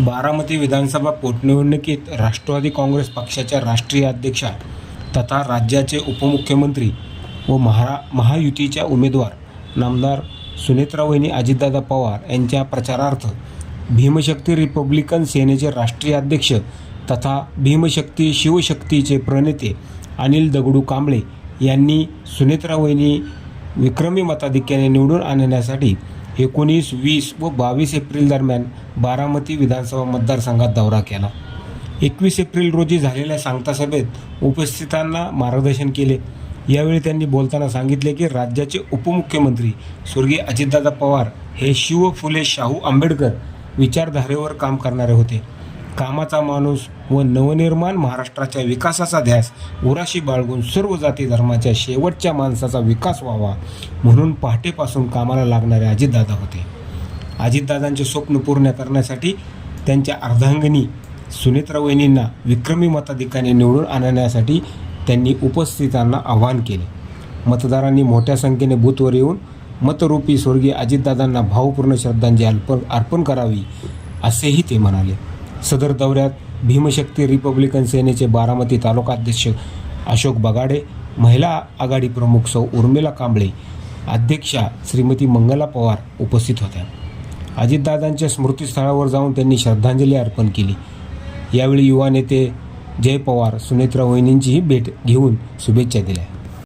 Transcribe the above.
बारामती विधानसभा पोटनिवडणुकीत राष्ट्रवादी काँग्रेस पक्षाच्या राष्ट्रीय अध्यक्षा तथा राज्याचे उपमुख्यमंत्री व महायुतीच्या उमेदवार नामदार सुनेत्रावहिनी अजितदादा पवार यांच्या प्रचारार्थ भीमशक्ती रिपब्लिकन सेनेचे राष्ट्रीय अध्यक्ष तथा भीमशक्ती शिवशक्तीचे प्रणेते अनिल दगडू कांबळे यांनी सुनेत्रावहिनी विक्रमी मताधिक्याने निवडून आणण्यासाठी 19, 20 व 22 एप्रिल दरम्यान बारामती विधानसभा मतदारसंघात दौरा केला. 21 एप्रिल रोजी झालेल्या सांगता सभेत उपस्थितांना मार्गदर्शन केले. यावेळी त्यांनी बोलताना सांगितले की राज्याचे उपमुख्यमंत्री स्वर्गीय अजितदादा पवार हे शिव फुले शाहू आंबेडकर विचारधारेवर काम करणारे होते. कामाचा माणूस व नवनिर्माण महाराष्ट्राच्या विकासाचा ध्यास उराशी बाळगून सर्व जाती धर्माच्या शेवटच्या माणसाचा विकास व्हावा म्हणून पहाटेपासून कामाला लागणारे अजितदादा होते. अजितदादांचे स्वप्न पूर्ण करण्यासाठी त्यांच्या अर्धांगिनी सुनेत्रावहिनींना विक्रमी मताधिक्याने निवडून आणण्यासाठी त्यांनी उपस्थितांना आवाहन केले. मतदारांनी मोठ्या संख्येने बूथवर येऊन मतरूपी स्वर्गीय अजितदादांना भावपूर्ण श्रद्धांजली अर्पण करावी असेही ते म्हणाले. सदर दौऱ्यात भीमशक्ती रिपब्लिकन सेनेचे बारामती तालुका अध्यक्ष अशोक बगाडे, महिला आघाडी प्रमुख सौ उर्मिला कांबळे, अध्यक्षा श्रीमती मंगला पवार उपस्थित होत्या. अजितदादांच्या स्मृतीस्थळावर जाऊन त्यांनी श्रद्धांजली अर्पण केली. यावेळी युवा नेते जय पवार सुनेत्रावहिनींचीही भेट घेऊन शुभेच्छा दिल्या.